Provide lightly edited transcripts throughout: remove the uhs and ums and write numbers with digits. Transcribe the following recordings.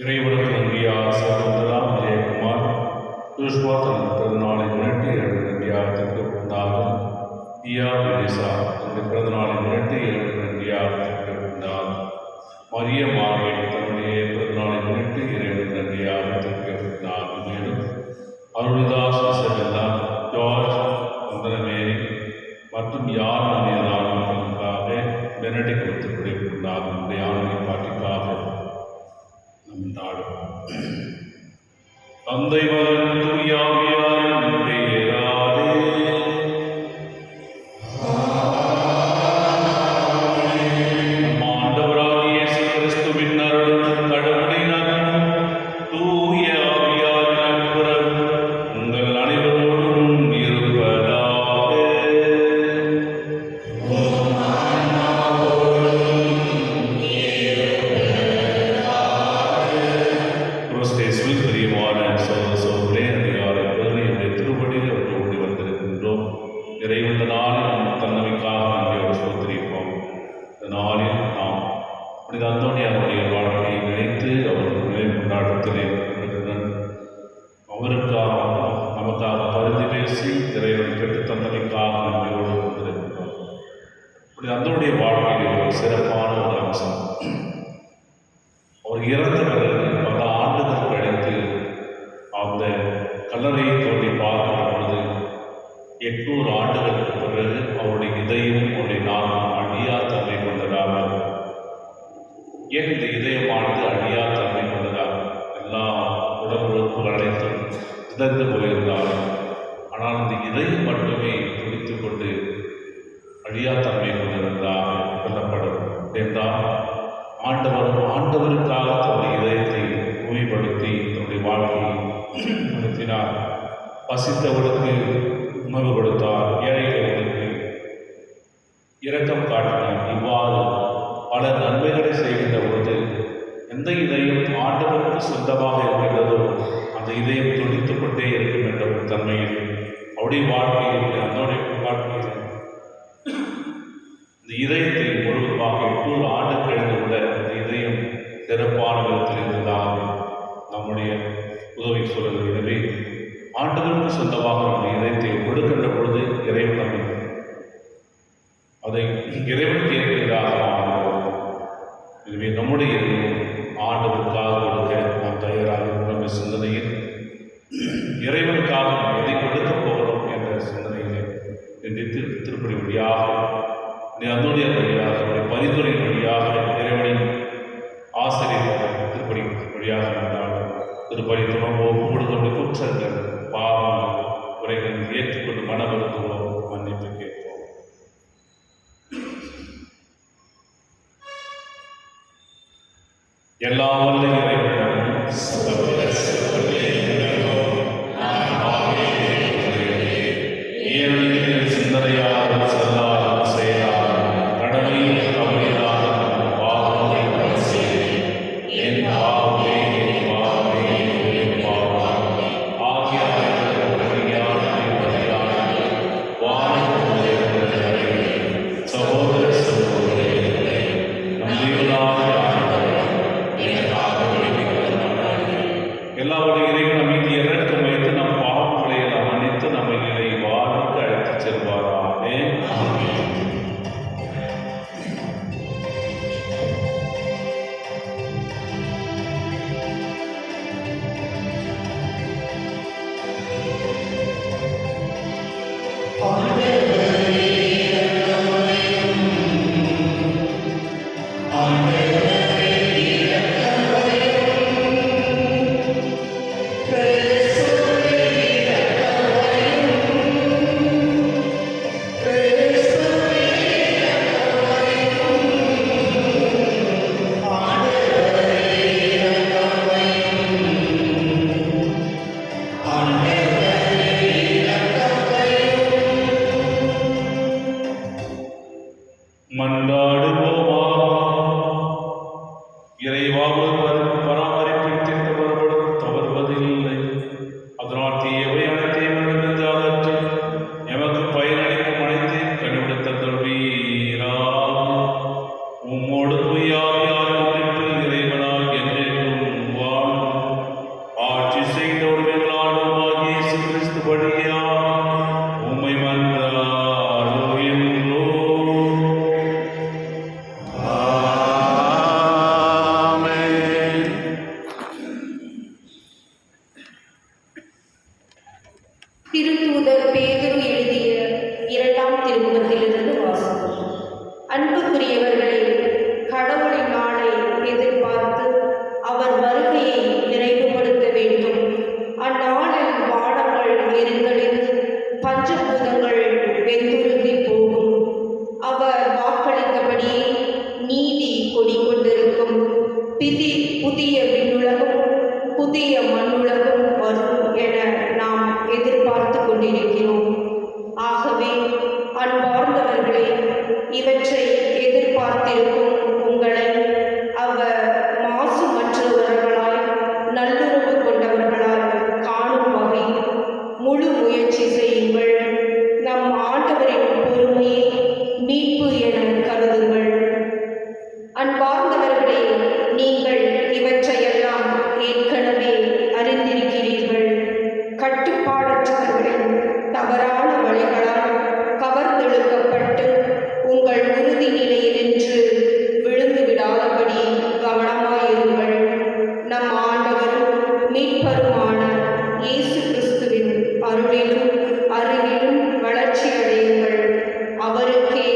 இறைவனுக்கு நன்றியா சகோதரா விஜயகுமார் ஜோஷ்வா தனது பிறந்தநாளை முன்னிட்டு இறைவனுக்கு நன்றியாகத்திற்கு வந்தார்கள். தியா வினிசா தன்னுடைய பிறந்தநாளை முன்னிட்டு இறைவனுக்கு நன்றியாகத்திற்கு வந்தார். மரிய மாவை தன்னுடைய பிறந்தநாளை முன்னிட்டு இறைவனுக்கு நன்றியாகத்திற்கு வந்தார். மேலும் அருள்தாஸ் இசபெல்லா, ஜார்ஜ் வந்தனமேரி மற்றும் யார் நம்முடைய நாளுக்காக பெனடிக் கொடுத்துக்கொண்டிருக்கிறார். நம்முடைய ஆண்மை பாட்டிக்காக நம் நாடு தந்தை மகன் தூய ஆவியாரின் பெயராலே நம் ஆண்டவராகிய இயேசு கிறிஸ்துவின் அருளும் கடவுளின் அன்பும் தூய ஆவியாரின் நட்புறவும் உங்கள் அனைவரோடும் இருப்பதாக. கிறிஸ்தேசுவில் பிரியமான சகோதர சகோதரர்களே, அதிகாலை பதினைந்து திருப்படியில் அவர்கள் ஓடி வந்திருக்கின்றோம். நிறைவுள்ள நாளில் நம் தன்னமைக்காக நன்றியோடு சோதரிப்போம். இந்த நாளில் நாம் புனித அந்தோனியாருடைய வாழ்க்கையை நினைத்து அவர்கள் நினைவு கொண்டாட்டத்திலே அவருக்காக நமக்காக பரிந்து பேசி இறைவனை பெற்று தந்தமைக்காக நன்றியோடு வந்திருக்கின்றோம். புனித அந்தோனிய வாழ்க்கையில் ஒரு சிறப்பான ஒரு அம்சம், அவர் இறந்த பிறகு பல ஆண்டுகள் கழித்து அந்த கல்லறையை தோண்டி பார்க்கிற பொழுது 800 ஆண்டுகளுக்கு பிறகு அவருடைய இதயம் அவருடைய நாமம் அழியா தன்மை கொண்டதாக. ஏன் இந்த இதயமானது அழியா தன்மை கொண்டதாக? எல்லா உடல் உறுப்புகள் அனைத்தும் சிதைந்து போயிருந்தாலும் ஆனால் இந்த இதயம் மட்டுமே துடித்துக் கொண்டு அழியா தன்மை கொண்டிருந்ததாக சொல்லப்படும். என்றால் ஆண்டவருக்காக தன்னுடைய இதயத்தை தூய்மைப்படுத்தி தன்னுடைய வாழ்க்கையை நடத்தினார். பசித்தவர்களுக்கு உணவு கொடுத்தார், ஏழைகளுக்கு இரக்கம் காட்டினார். இவ்வாறு பல நன்மைகளை செய்கின்ற பொழுது எந்த இதயம் ஆண்டவருக்கு சொந்தமாக இருக்கின்றதோ அந்த இதயம் துடித்துக் கொண்டே இருக்கும் என்ற ஒரு தன்மையில் அவருடைய வாழ்க்கையில் அதனுடைய வாழ்க்கையில் இந்த இதயத்தை முழுவதுமாக 800 ஆண்டு கழிந்து கூட இந்த இதயம் சிறப்பான விதத்தில் இருந்ததாக நம்முடைய உதவி சொல்லுங்கள். எனவே ஆண்டவருக்கு சொந்தமாக நம்முடைய இதயத்தை கொடுக்கின்ற பொழுது இறைவன் நம்மை அதை இறைவனுக்கு ஏற்பதாக மாறுகிறோம். எனவே நம்முடைய ஆண்டவருக்காக கொடுக்க நாம் தயாராக இருக்கிற சிந்தனையில் இறைவனுக்காக நாம் எதை கொடுக்க போகிறோம் என்ற சிந்தனையிலே திருப்படி வழியாக அந்தோனிய வழியாக அவருடைய பரிந்துரை வழியாக இறைவனின் ஆசிரியர் திருப்படி வழியாக வந்தாலும் திருப்படி துணவோம் கொடுத்தோடைய குற்றங்கள் பாவங்கள் குறைகளை ஏற்றுக்கொண்டு மன வருத்துவோம், மன்னிப்பு கேட்போம். எல்லா வல்ல இறைவனிடமும் சிந்தனையாலும் செல்லாலும் செயலாலும் கடமையும் தவறினாலும் பாவங்களை என் பாவமே என் பாவமே என் பாவம் ஆகிய சகோதர சகோதரிகளே, எல்லாருடைய இறைவன் மீது இறக்கம் வைத்து நம் பாவங்களை எல்லாம் மன்னித்து நம்மை நிலை வாழ்வுக்கு அழைத்துச் செல்வாராக. உம்மோடு தூய ஆவியாரின் ஒன்றிப்பில் இறைவனாய் என்றென்றும் மீட்பு என கருதுங்கள். அன்பார்ந்தவர்களே, நீங்கள் இவற்றையெல்லாம் ஏற்கனவே அறிந்திருக்கிறீர்கள். கட்டுப்பாடற்றவர்களின் தவறான வழிகளால் கவர்ந்தெழுக்கப்பட்டு உங்கள் உறுதி நிலையினின்று விழுந்து விடாதபடி கவனமாயிருங்கள். நம் ஆண்டவரும் மீட்பருமான இயேசு கிறிஸ்துவின் அருளிலும் அறிவிலும் வளர்ச்சி அடையுங்கள். அவருக்கே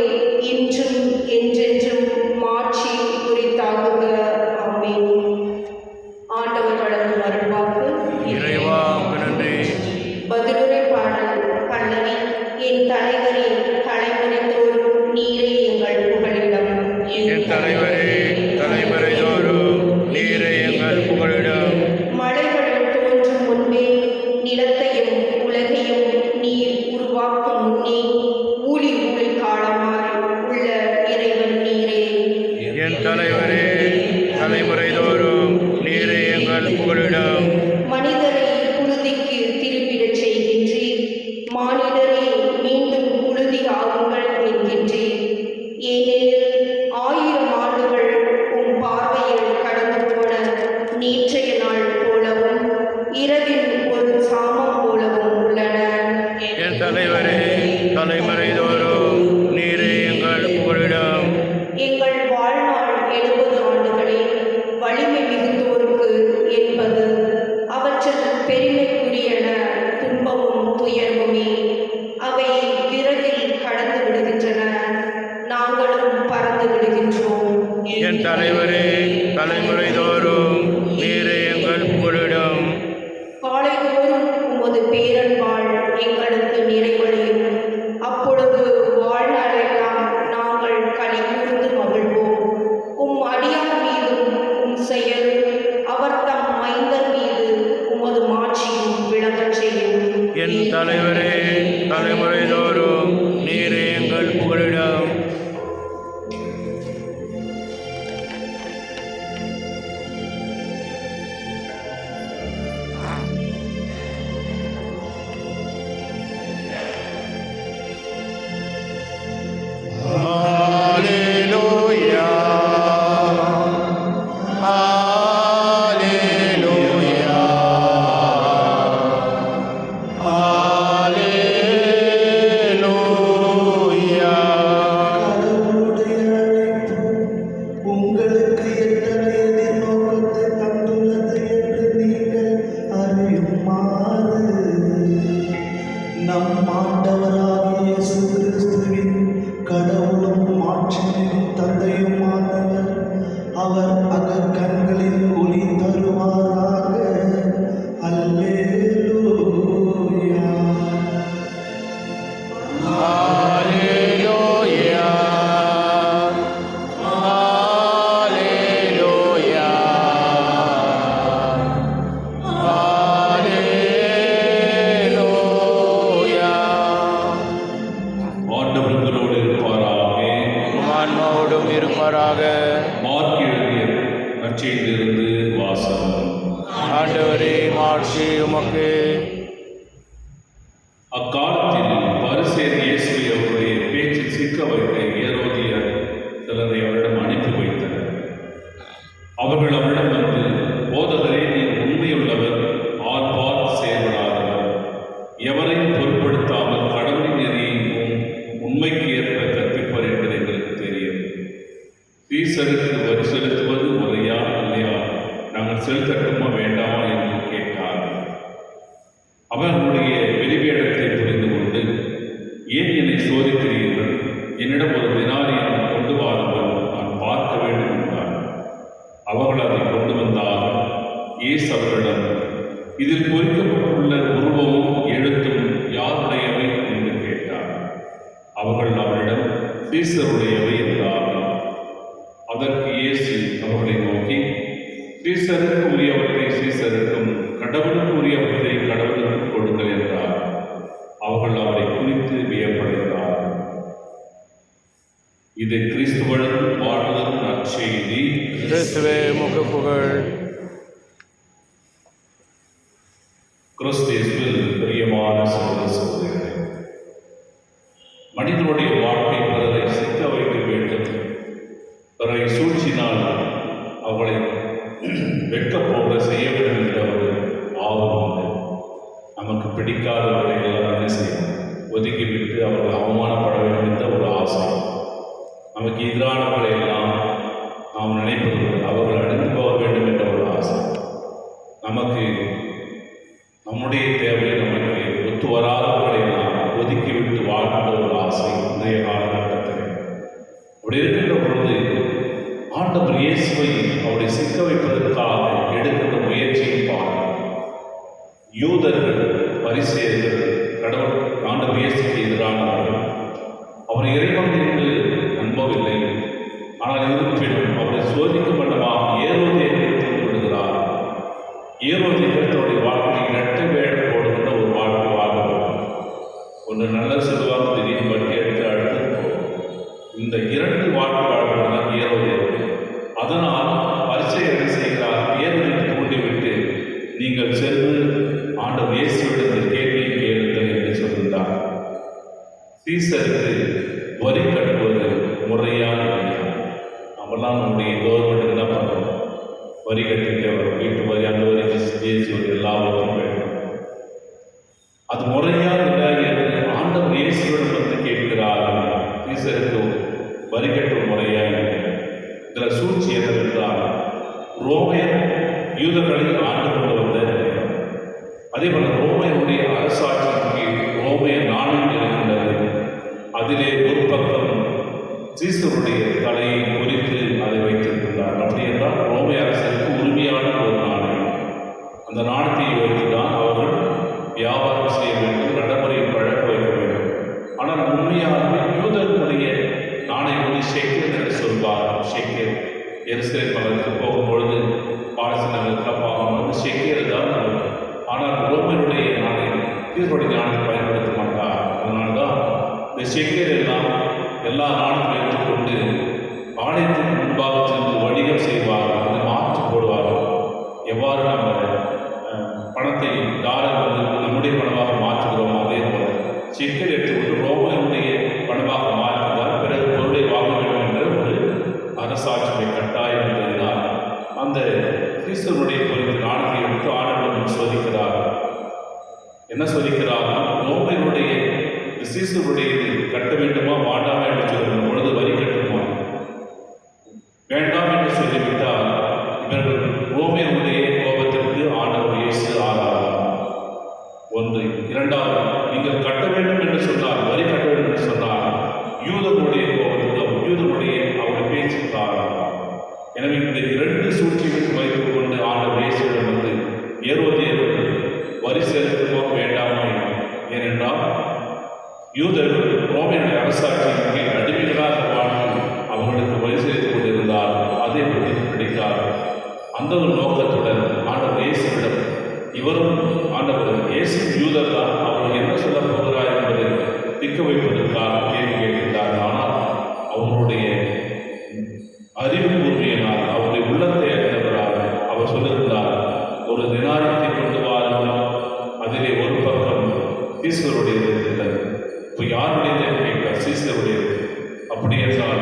இன்றும் என்றென்றும் மாட்சி உரித்தாகுக. ஆமென். ஆண்டவர் வழங்கும் அருள்வாக்கு. இறைவா நன்றி. பதிலுரை பாடல் பல்லவி. என் தலைவரே, தலைமுறைதோறும் நீரே எங்கள் புகழிடம். என் தலைவரே, தலைமுறை தோறும் நீரே எங்கள் புகழிடம். மலைகள் தோன்றும் முன்பே நிலத்தையும் உலகையும் நீர் உருவாக்கும் முன்னே ஊழி ஊழி காலமாய் உள்ள இறைவன் நீரே. என் தலைவரே, தலைமுறை தோறும் நீரே எங்கள் புகழிடம். மனிதரை புழுதிக்கு திரும்பிடச் செய்கின்றீர், மானிடரே மீண்டும் புழுதி ஆகுங்கள் என்கின்றீர். ஏனெனில் 1000 ஆண்டுகள் உம் பார்வையில் கடந்து போன நேற்றைய நாள் போலவும் இரவின் ஒரு சாமம் போலவும் உள்ளன. என் தலைவரே, தலைமுறை தோறும் நீரே எங்கள் புகழிடம். எங்கள் வாழ்நாள் 70 ஆண்டுகளே, வலிமை மிகுந்தோருக்கு என்பது அவற்றில் பெருமைக்குரியன துன்பமும் துயர்வுமே. அவை விரைவில் கடந்து விடுகின்றன, நாங்களும் பறந்து விடுகின்றோம். என் தலைவரே, தலைமுறை தோறும் நீரே எங்கள் புகழிடம். காலைதோறும் உமது பேரன்பால் எங்களுக்கு நிறைவடையும். அப்பொழுது வாழ்நாளெல்லாம் நாங்கள் களி கூர்ந்து மகிழ்வோம். உம் அடியார் மீதும் உம் செயல், அவர் தம் மைந்தர் மீது உமது மாட்சியும் விளங்கச் செய்யும். என் தலைவரே, தலைமுறை தோறும் நீரே எங்கள் புகழிடம். Hallelujah. Hallelujah. உங்களுக்கு எத்தனை எதிர்நோக்கத்தை தந்துள்ளது என்று நீங்கள் அறியுமாறு நம் ஆண்டவராகிய இயேசு கிறிஸ்துவின் கடவுளும் மாட்சியின் தந்தையுமானவர் அவர் அகக்கண்களில் ஒளி தருவாராக. அல்லேலூயா. Hallelujah. Hallelujah. Hallelujah. ஆண்டவர் உங்களோடு இருப்பாராக. ஆன்மாவோடும் இருப்பாராக. மார்க் எழுதிய நற்செய்தியிலிருந்து வாசகம். ஆண்டவரே, மாட்சி உமக்கு. அக்காலத்தில் பரிசேயர் இயேசுவை அவருடைய பேச்சில் சிக்க வைக்க ஏரோதியர் சிலரை அவரிடம் அனுப்பி வைத்தனர். அவர்கள் அவரிடம் வந்து, போதகரே, நீர் உண்மையுள்ளவர், ஆர்ப்பார் செயல்படாதவர், எவரையும் பொருட்படுத்தாமல் கடவுளின் நெறியை உண்மைக்கு ஏற்ப கற்பிப்பர் என்பது எங்களுக்கு தெரியும். சீசருக்கு வரி செலுத்துவது முறையா இல்லையா, நாங்கள் செலுத்தட்டுமா வேண்டாமா என்று கேட்டார். அவர்களுடைய வெளிவேடத்தை புரிந்து கொண்டு, ஏன் என்னை சோதிக்கிறீர்கள்? என்னிடம் ஒரு தினாரியம் கொண்டு வாருங்கள், நான் பார்க்க வேண்டும் என்றார். அவர்கள் அதை கொண்டு வந்தார்கள். இயேசு அவர்களிடம், இதில் பொறிக்கப்பட்டுள்ள உருவமும் எழுத்தும் யாருடையவை என்று கேட்டார். அவர்கள் அவரிடம், சீசருடையவை என்றார்கள். அதற்கு இயேசு அவர்களை நோக்கி, சீசருக்கு உரியவற்றை சீசருக்கும், கடவுளுக்கு உரியவற்றை கடவுளுக்கும் கொடுங்கள் என்றார். அவர்கள் அவரை குறித்து வியப்படைந்தார். இது கிறிஸ்து வழங்கும் வாழ்வதற்கு நற்செய்தி. கிறிஸ்துவே உமக்கு புகழ். கிறிஸ்துவில் பிரியமான சகோதர சகோதரிகளே, மனிதனுடைய வாழ்க்கை பிறரை நமக்கு எதிரானவர்களை எல்லாம் நாம் நினைப்பதில்லை. அவர்கள் அழிந்து போக வேண்டும் என்ற ஒரு ஆசை. நமக்கு நம்முடைய தேவை, நமக்கு ஒத்து வராதவர்களை எல்லாம் ஒதுக்கிவிட்டு வாழ்கின்ற ஒரு ஆசை இன்றைய காலகட்டத்தில். அப்படி இருக்கின்ற பொழுது ஆண்டவர் இயேசுவை அவரை சிக்க வைப்பதற்காக எடுக்கின்ற முயற்சியின் பாருங்கள். யூதர்கள், பரிசேயர்கள், கடவுள் ஆண்டவர் இயேசுக்கு எதிரானவர்கள். அவர் இறைவன் என்று நம்பவில்லை. ஆனால் இருப்பினும் அவரை சோதிக்கும் வண்ணமாக ஏரோதியர்களை தூண்டி விடுகிறார். ஏரோதியர்கள் தன்னுடைய வாழ்க்கையை இரட்டை வேடம் போடுகின்ற ஒரு வாழ்க்கை வாழ்கிறார். ஒன்று நல்ல சொல்லுவாங்க, திடீர்னு வட்டி எடுத்து அடுத்து இந்த இரண்டு வாழ்க்கை வாழ்வது தான் ஏரோதியர்கள். அதனால் பரிசேயர்கள் செய்கிறார், ஏரோதியரை தூண்டிவிட்டு நீங்கள் சென்று ஆண்டவர் இயேசுவிடத்தில் கேள்வியை கேளுங்கள் என்று சொல்கிறார். சீசருக்கு வரி கட்டுவது முறையான நம்மளாம் நம்முடைய கவர்மெண்ட்டுக்கு என்ன பண்ணுறோம்? வரி கட்டிட்டு வீட்டு வரி, அந்த வரி, ஜிஎஸ்டி வரி எல்லாவற்றையும் கட்டணும். அது முறையாக இல்லை என்று ஆண்டவர் இயேசுவிடம் வந்து கேட்கிறார்கள். சீசருக்கு வரி கட்டும் முறையாக இல்லை. இதில் சூழ்ச்சி என்னவென்றால், ரோமையர் யூதர்களை ஆண்டு கொண்டு வந்த, அதே போல ரோமையருடைய அரசாட்சிக்கு ரோமைய நாணயம் இருக்கின்றது. அதிலே ஒரு பக்கம் சீசருடைய தலையை குறித்து அதை வைத்திருக்கின்றார். அப்படி என்றால் ரோமைய அரசருக்கு உரிமையான ஒரு நாணயம். அந்த நாணயத்தை வைத்துதான் அவர்கள் வியாபாரம் செய்ய வேண்டும், நடைமுறையை பழக்க வைக்க வேண்டும். ஆனால் உண்மையாகவே யூதர்களுடைய நாணயம் ஷெக்கேல் என்று சொல்வார். ஷெக்கேல் எருசலேம் நகரத்துக்கு போகும்பொழுது பாலஸ்தீன நகரத்தில் பார்க்கும்பொழுது ஷெக்கேல் தான். ஆனால் ரோமையருடைய நாணயம் சீசருடைய நாணயத்தை பயன்படுத்த மாட்டார். அதனால்தான் இந்த ஷெக்கேல் எல்லாம் எல்லா நாளும் எடுத்துக்கொண்டு ஆலயத்துக்கு முன்பாக சென்று வணிகம் செய்வார்கள், அதை மாற்றி போடுவார்கள். எவ்வாறு நம்ம பணத்தை டாலர் வந்து நம்முடைய பணமாக மாற்றுகிறோமோ அதே போல ஷெக்கேல் எடுத்துக்கொண்டு ரோமையருடைய பணமாக மாற்றினால் பிறகு பொருளை வாங்க வேண்டும் என்ற ஒரு அரசாட்சியை கட்டாயம் என்பதனால் அந்த சீசருடைய பொருள் நாணயத்தை எடுத்து ஆண்டவரிடம் சோதிக்கிறார்கள். என்ன சோதிக்கிறார்கள்? ரோமையருடைய சீசருடைய கட்ட வேண்டுமா வேண்டாமா என்று சொல்கிற பொழுது வரி கட்டுமா வேண்டாம் என்று சொல்லிவிட்டால் இவர்கள் ரோமையருடைய கோபத்திற்கு ஆண்டவர் இயேசு ஆளாகிறார். ஒன்று. இரண்டாவது, நீங்கள் கட்ட வேண்டும் என்று சொன்னார், வரி கட்ட வேண்டும் என்று சொன்னார், யூதர்களுடைய கோபத்துக்கு யூதர்களுடைய அவருடைய பேச்சுக்கு ஆளாகிறார். எனவே இந்த இரண்டு சூழ்ச்சிகளுக்கு வைத்துக் கொண்டு ஆண்டவர் இயேசுவிடம் வந்து ஏரோதியர்கள் வரி செலுத்துமா வேண்டாமா? ஏனென்றால் யூதர்கள் ரோமையுடைய அரசாட்சியின் கீழ் அடிமைகளாக வாழ்ந்து அவர்களுக்கு வரி செலுத்திக் கொண்டிருந்தார். அதே பிடிக்கார். அந்த ஒரு நோக்கத்துடன் ஆண்டவர் இயேசுவிடம் இவரும் ஆண்டவர் இயேசு யூதர் தான், அவர்கள் என்ன சொல்ல போகிறார் என்பதை திக்க வைப்பதற்காக கேள்வி கேட்கின்றார். ஆனால் அவருடைய அறிவு கூர்மையினால், அவருடைய உள்ளத்தை அறிந்தவராக அவர் சொல்லுகின்றார், ஒரு தினாரியத்தை கொண்டு வாருங்கள், அதிலே ஒரு பக்கம் சீசருடையது இருந்தது. இப்போ யாருடையது கேட்கிறார்? சீசருடையது. அப்படி என்றால்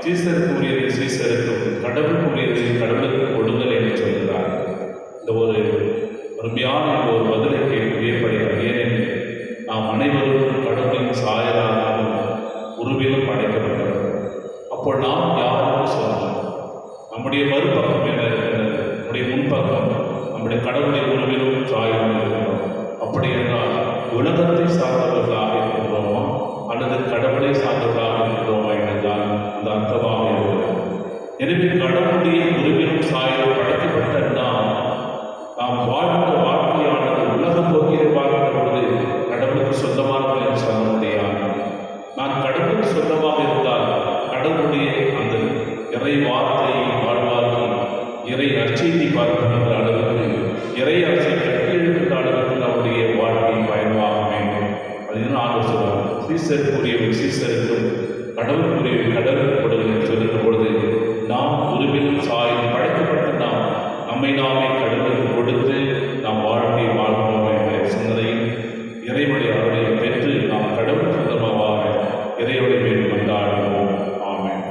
சீசருக்கு உரியது சீசருக்கும், கடவுளுக்கு உரியது கடவுளுக்கு கொடுங்கள் என்று சொல்கிறார். இந்த ஒரு அருமையான ஒரு பதிலை வியப்படுகிறார். ஏனெனில் நாம் அனைவரும் கடவுளின் சாயலாகவும் உருவிலும் படைக்கப்பட்டவர். அப்போ நாம் யாரும் சொல்லலாம். நம்முடைய மறுபக்கம் என்ன இருக்கிறது? நம்முடைய முன்பக்கம் நம்முடைய கடவுளுடைய உருவிலும் சாயலும் இருக்கிறோம். அப்படி என்றால் உலகத்தை சார்ந்தவர்களாக இருக்கின்றோமா அல்லது கடவுளை சார்ந்தவர்களாக இருக்கின்றோமா என்றுதான் அந்த அர்த்தமாக இருக்கிறது. எனவே கடவுளுடைய உருவிலும் சாயலும் படைக்கப்பட்ட நாம் வாழ்கின்ற வாழ்க்கையானது உலக போக்கிலே வாழ்கின்ற பொழுது கடவுளுக்கு சொந்தமானவர்கள் என்று சொல்ல முடியாது. நான் கடவுளுக்கு சொந்தமாக இருந்தால் கடவுளுடைய அந்த இறை வார்த்தையை வாழ்வார்கள், இறை அச்செய்தி பார்க்கின்ற அளவுக்கு, இறை அரசை கட்டியெழுக்கின்ற அளவுக்கு நம்முடைய வாழ்க்கை பயணமாக வேண்டும். அதுதான் ஆண்டவர் சொல்வார், சீசருக்குரியவர் சீசருக்கும் கடவுளுக்குரியவர் கடவுளுக்கு கொடுங்கள் என்று சொல்லுகிற பொழுது நாம் உருவிலும் சாயும் படைக்கப்பட்ட நாம் நம்மை நாமே கடவுளுக்கு கொடுத்து நாம் வாழ்க்கையை வாழ்கிறோம் என்ற சிந்தனையில் இறைவனுடைய அருளை பெற்று நாம் கடவுள் சொந்தமாக இறைவனை வேண்டும் கொண்டாடுவோம். ஆமென்.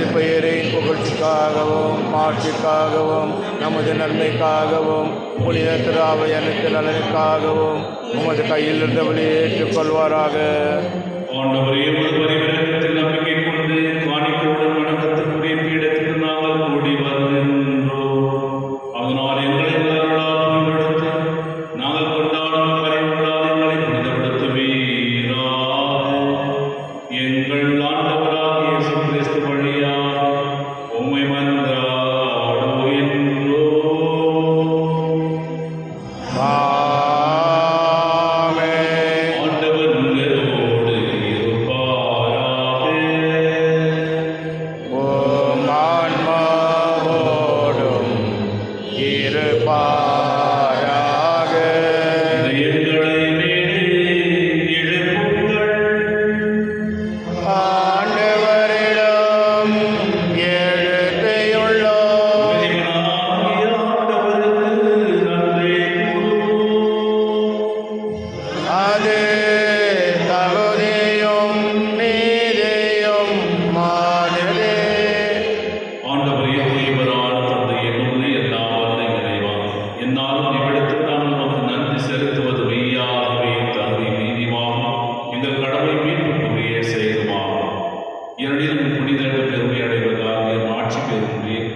திருப்பெயரின் புகழ்ச்சிக்காகவும் மாட்சிக்காகவும் நமது நன்மைக்காகவும் புனித திராவை அனைத்து நலனுக்காகவும் உமது கையில் இருந்தபடி ஏற்றுக்கொள்வாராக. ஆண்டவரே, உமது பரிவிரக்கத்தில் நம்பிக்கை கொண்டு காணிக்கையுடன் வணக்கத்திற்குரிய பீடத்தில் நாங்கள் கூடி வருகின்றோம். அதனால் எங்களை முதலாக தூய்மைப்படுத்தி நாங்கள் கொண்டாடும் பரிவுகளால் எங்களை புனிதப்படுத்துவீராக. எங்கள் ஆண்டவராகிய இயேசு கிறிஸ்து வழியாக உம்மை மன்றாடுகின்றோம். ஆமென். ஆண்டவர் உங்களோடு இருப்பாராக. உம் ஆன்மாவோடும் இருப்பாராக. இதயங்களை மேலே எழுப்புங்கள். ஆண்டவரிடம் எழுப்பியுள்ளோம். இறைவனாகிய ஆண்டவருக்கு நன்றி கூறுவோம். அது தகுதியும் நீதியும் மானதே. ஆண்டவரே, தூயவரான தந்தையே, உம்மை எல்லாம் வல்ல இறைவா, என்னாலும் இவ்விடத்தில் நாங்கள் உமக்கு நன்றி செலுத்துவது மெய்யாகவே தகுதி நீதிமாகும், எங்கள் கடமை மீட்புக்குரிய செயலுமாகும். இரண்டிலும் புனிதர்கள் பெருமை அடைவதாக ஆட்சி பெறுகின்றேன்.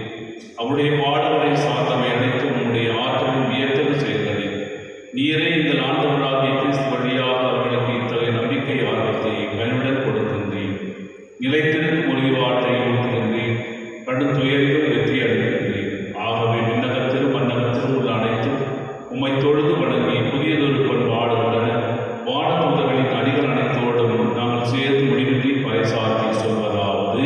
அவருடைய பாடல்களை சார்ந்தவை அனைத்து உம்முடைய ஆற்றலின் வியத்தகு செயல்களே. நீரே எங்கள் ஆண்டவராகிய கிறிஸ்து வழியாக அவர்களுக்கு இத்தகைய நம்பிக்கை ஆர்வத்தை கனிவுடன் கொடுக்கின்றேன். நிலைத்திருக்கும் ஒளிவாட்டை ஊட்டுகின்றேன். கடும் துயரிலும் வெற்றி அடைகின்றேன். ஆகவே விண்ணகத்திலும் மன்னகத்திலும் உள்ள அனைத்தும் உம்மை தொழுது வணங்கி புதியதொரு பண்பாடுள்ளன வானதூதர்களின் அணிகள் அனைத்தோடும் நாங்கள் சேர்ந்து முடிவின்றி பறைசாற்றி சொல்வதாவது: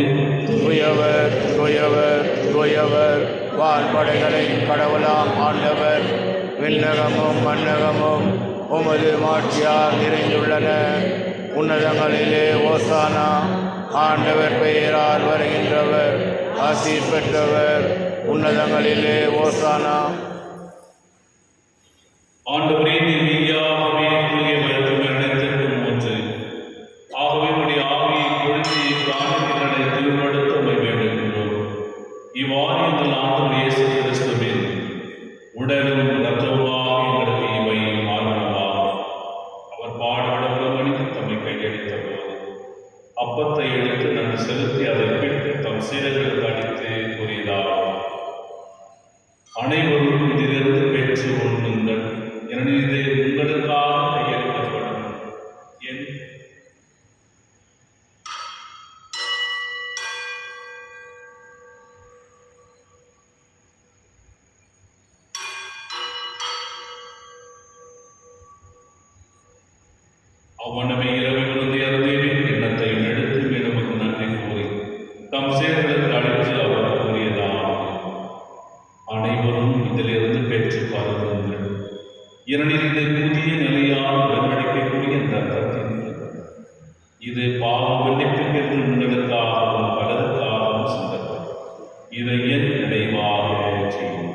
துயவர் துயவர் துயவர் வான்படைகளின் கடவுளாம் ஆண்டவர். விண்ணகமும் மன்னகமும் உமது மாட்சியால் நிறைந்துள்ளன. உன்னதங்களிலே ஓசானா. ஆண்டவர் பெயரால் வருகின்றவர் ஆசீர் பெற்றவர். உன்னதங்களிலே ஓசானா. ஆண்டவரே, நீர் மெய்யாகவே தூயவர், தூய்மை அனைத்திற்கும் ஊற்று. ஆகவே உம்முடைய ஆவியை பொழிந்து பிராணங்களை தூய்மைப்படுத்த உம்மை வேண்டுகின்றோம். இவ்வாறு எங்கள் ஆண்டவர் இயேசு கிறிஸ்துவின் உடலும் இரத்தமுமாக எங்களுக்கு இவை மாறுபடுவாகும். அவர் பாடுபட உடம்பணித்து தம்மை கையளித்த போது அப்பத்தை எடுத்து நன்றி செலுத்தி அதை பிட்டு தம் சீடர்களுக்கு அளித்து கூறியதாகும்: அனைவரும் இதிலிருந்து பெற்று உண்ணுங்கள், ஏனெனில் இது உங்களுக்காக கையளிக்கப்படும் என் அவ்வண்ணமே இரவில் விருந்து அருந்தேவின் எண்ணத்தையும் எடுத்து மீண்டும் நன்றி கூறி தம் சீடர்களுக்கு அளித்து அவர் கூறியதாகும்: அனைவரும் இதிலிருந்து பெற்று பருகுங்கள், ஏனெனில் இது புதிய நிலையான உடன்படிக்கைக்குரிய இரத்தத்தின் இது பாவ மன்னிப்புக்கென்று உங்களுக்காகவும் பலருக்காகவும் சிந்தப்படும். இதை என் நினைவாக செய்யுங்கள்.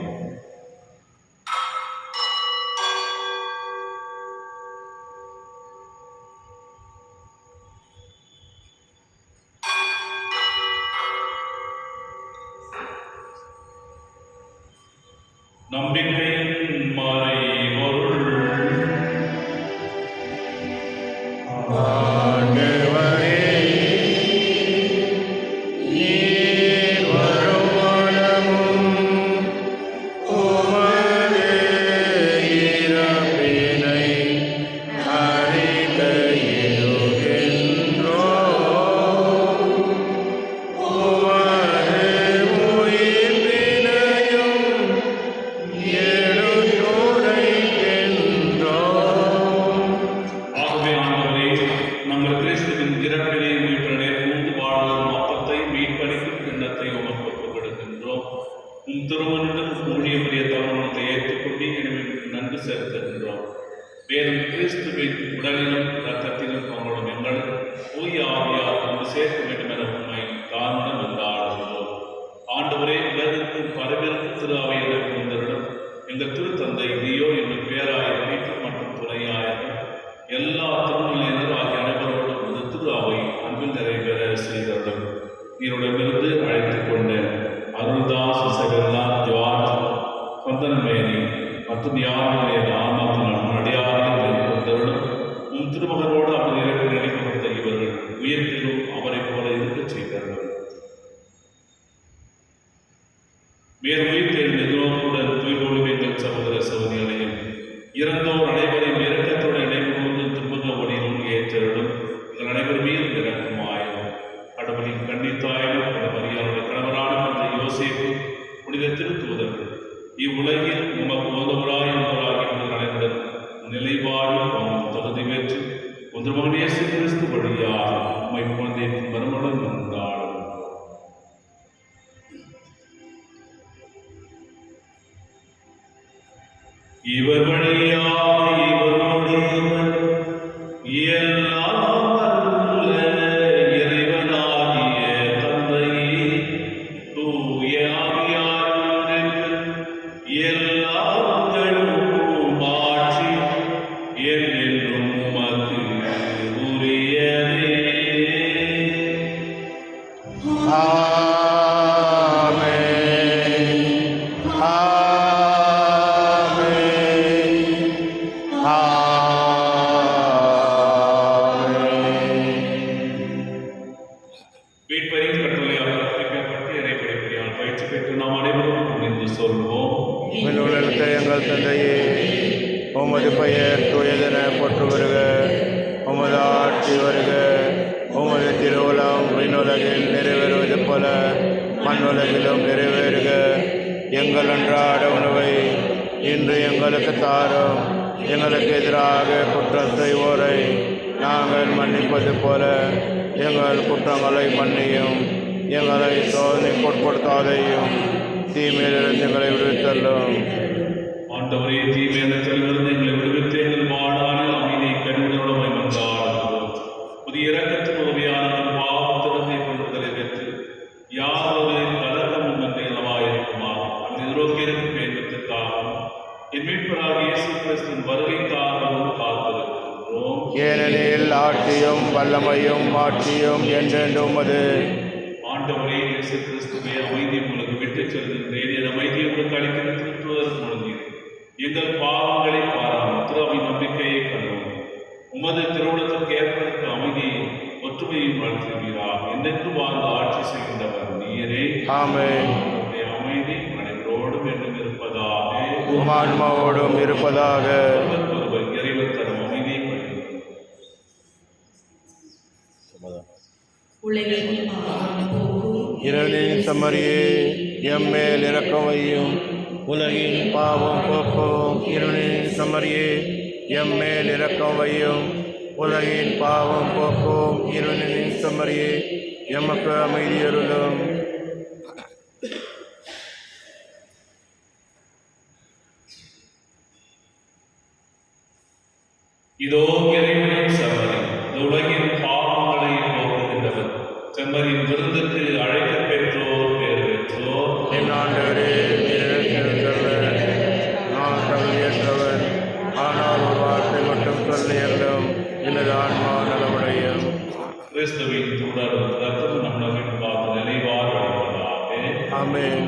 நம்பிக்கையின் மறைபொருள். ஆண்டவரே, நீர் வரும் மனமும் உமது இறப்பினை அறிக்கையிடுகின்றோம். உமது உயிர்ப்பினையும் எடுத்துரைக்கின்றோம். ஆகவே ஆண்டவரே, நாங்கள் கிறிஸ்துவின் இறப்பினை மீட்பினை பூந்து வாழ்வதும் அப்பத்தை மீட்பளிக்கும் எண்ணத்தை உமக்கு ஒப்புக் கொடுக்கின்றோம். உம் திருமணம் ஊழிய புரிய தருணத்தை ஏற்றுக்கொண்டு எனவே நன்றி செலுத்துகின்றோம். மேலும் கிறிஸ்துவின் உடலிலும் இரத்தத்திலும் அவங்களும் எங்களை தூய ஆவியால் கொண்டு சேர்க்க வேண்டும் என உண்மை தானுடன் வந்தாடுகிறோம். ஆண்டவரே, உலகத்தின் பரவிருக்கும் திரு அவையில் இருந்தவரிடம் எங்கள் திருத்தந்தை நீயோ எங்கள் பேராயர் மீட்பர் மற்றும் துணையாயர் எல்லா திருநிலையினர் ஆகிய அனைவரோடும் திரு அவை அன்பில் நிறைவேற செய்தவர்கள் நீருடமிருந்து அழைத்து யாருடைய நாமத்தினால் அடியார்கள் வந்தவர்களும் உன் திருமகனோடு அவர் இறப்பு நினைக்கப்பட்ட இவர்கள் உயிர்ப்பிலும் அவரைப் போல இருக்கச் செய்தார்கள். மேல் உயிர் தேர்ந்த எதிரோருடன் தூய்கோடு எங்கள் சகோதர சகோதரிகளையும் இறந்தோர் அனைவரையும் இரக்கத்தோடு இணைந்து திருமுக ஒளியிலும் ஏற்றலும் எங்கள் அனைவர் மீது இறக்குமாயும். கடவுளின் கன்னித்தாயும் மரியாளுடைய கணவரான அந்த யோசேப்பு புனித திருத்தூதர்கள் இவ்வுலகில் உமக்கு உதவராய் என்பவராகிய அனைவருடன் நிலைவாழ்வு வாங்கும் தகுதி பெற்று ஒன்று மகன் இயேசு கிறிஸ்து வழியாக உம்மை குழந்தைக்கு மறுமணம் உண்டாடும். இவர் வழியாக இவரோடு எல்லாம் வல்ல இறைவனாகிய தந்தையே தூய ஆவியாரின் எல்லா புகழும் ஆட்சியும் என்றென்றும் உமக்கு உரியதே. ஆமென். ஆமென். ஆமென். மீட்பரின் கட்டளையால் கற்பிக்கப்பட்டு இறைப்படிப்படியால் பயிற்சி பெற்று நாம் அனைவரும் துணிந்து சொல்வோம். விண்ணுலகத்தை எங்கள் தந்தையே, உமது பெயர் தூயதென போற்று வருக. உமது ஆட்சி வருக. உமது திருவுளம் விண்ணுலகில் நிறைவேறுவது போல மண்ணுலகிலும் நிறைவேறுக. எங்கள் அன்றாட உணவை இன்று எங்களுக்கு தாரும். எங்களுக்கு எதிராக குற்றம் செய்வோரை நாங்கள் மன்னிப்பது போல எங்கள் குற்றங்களை மன்னியும். எங்களை சோதனைக்கு உட்படுத்தாதையும் தீமையிலிருந்து எங்களை விடுவித்தள்ளும். ஆண்டவரே, தீமையிலிருந்து எங்களை விடுவித்து எங்கள் வாழ்நாளில் அமைதியை கருவினோடு வந்தார்கள். புதிய இரக்கத்தின் உதவியான பாவத்திறந்தை கொள்வதை பெற்று யாரொரு கலக்கமும் நன்றி அளவாயிருக்குமா அந்த எதிரோக்கியிருக்கும் வேண்டத்திற்காகவும் என் மீட்பராக இயேசு கிறிஸ்துவின் வருகைக்காகவும் காத்திருக்கின்றோம். ஏனெனில் ஆட்சியும் வல்லமையும் ஆட்சியும் என்றென்றும் உமது. ஆண்டவரே, இயேசு கிறிஸ்துவே, அமைதி உங்களுக்கு விட்டுச் செல்கின்றேன். என் அமைதியை உங்களுக்கு அளிக்கிற திருத்துவதற்கு முழுங்கி எங்கள் பாவங்களை பாராமல் திருவின் நம்பிக்கையை கண்டோம். உமது திருவுளத்திற்கு ஏற்பதற்கு அமைதியையும் ஒற்றுமையும் வளர்த்துவீராக. என்னென்று வாழ்ந்து ஆட்சி செய்கின்றவர் நீரே. ஆமென். உம்முடைய அமைதி அனைவரோடும் என்றும் இருப்பதாக. ஆன்மாவோடும் இருப்பதாக. ஒருவர் இறைவன் தரும் அமைதியை பகிர்ந்து உலகின் பாவம் போக்கும் இரவின் சமரியே, எம்மேல் இரக்கம் வையும். உலகின் பாவம் போக்கும் இரவின் சமரியே, எம்மேல் இரக்கம் வையும். உலகின் பாவம் போக்கும் இரவின் சமரியே, எமக்கு அமைதியருளும். இதோ இறைவனின் செம்மறி, இந்த உலகின் பாவங்களை போக்குகின்றவர். செம்மறியின் விருந்துக்கு அழைக்க பெற்றோர் பேர் பெற்றோர். என் ஆண்டவரே, நான் தகுதியற்றவர். ஆனால் ஒரு வார்த்தை மட்டும் சொல்லியல்லும் எனது ஆன்மா நலமுடையும். கிறிஸ்துவின் தொடரும் ரத்தம் நம்மின் பார்த்து நினைவார் வழிபடாதே. ஆமென்.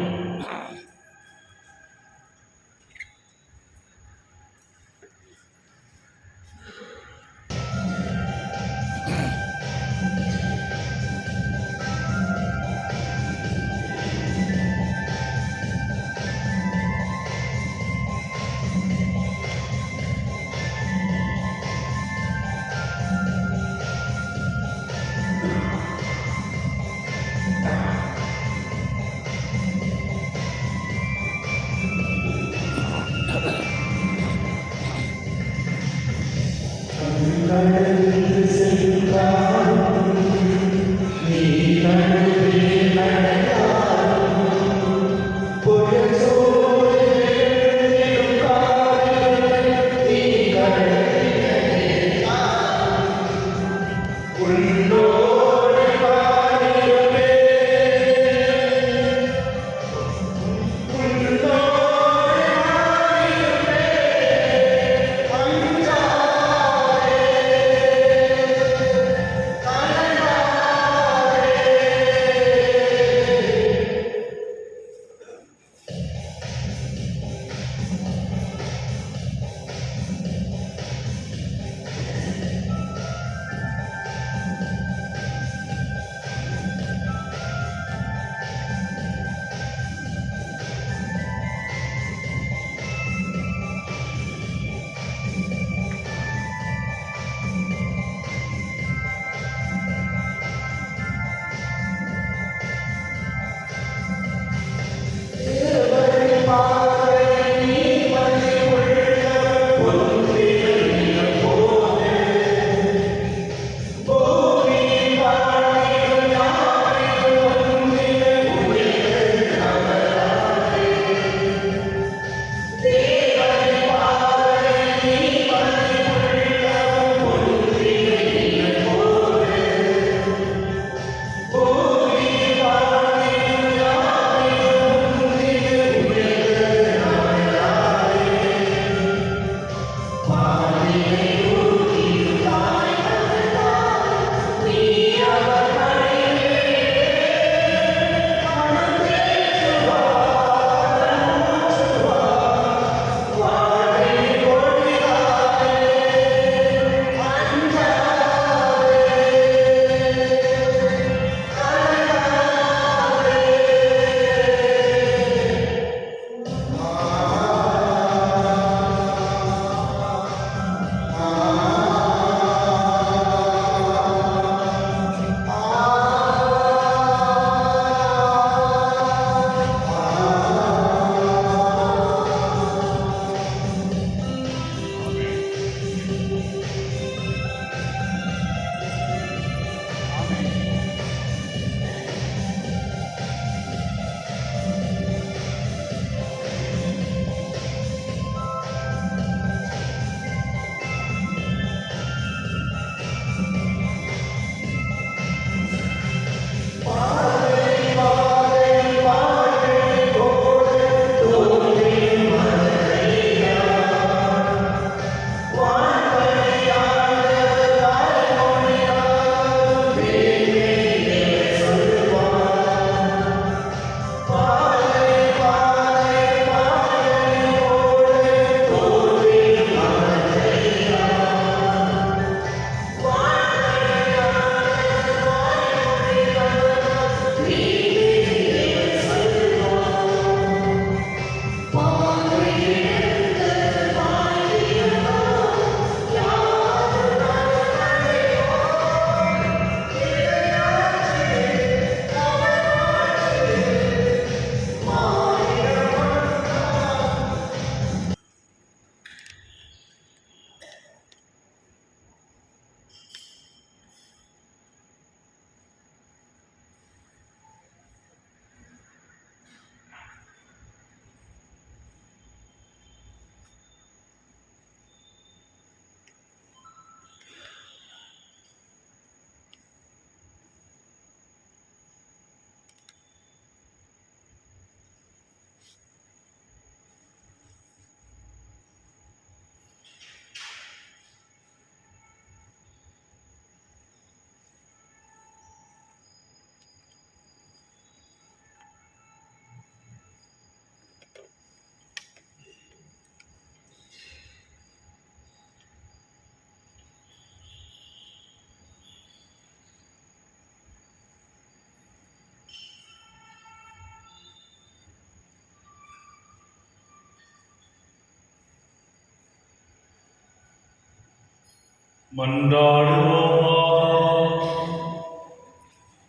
மன்றாடுவோமாக.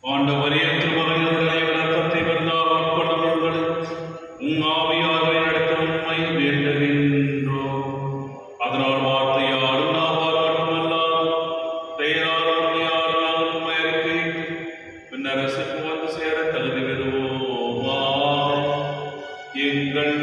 ஆண்டவரே, திருமகனுடைய இரத்தத்தை பெறுந்தால் ஆட்கொண்டவர்களை ஆவியாரை நடத்த உண்மை வேண்டுகின்றோம். அதனால் வார்த்தையாலும் நாவால் மட்டுமல்லாமல் பெயராலும் உண்மையாலும் நாங்கள் உண்மை அறிக்கையிட்டு பின்னர் அரசுக்கு வந்து சேர தகுதி பெறுவோமாக. எங்கள்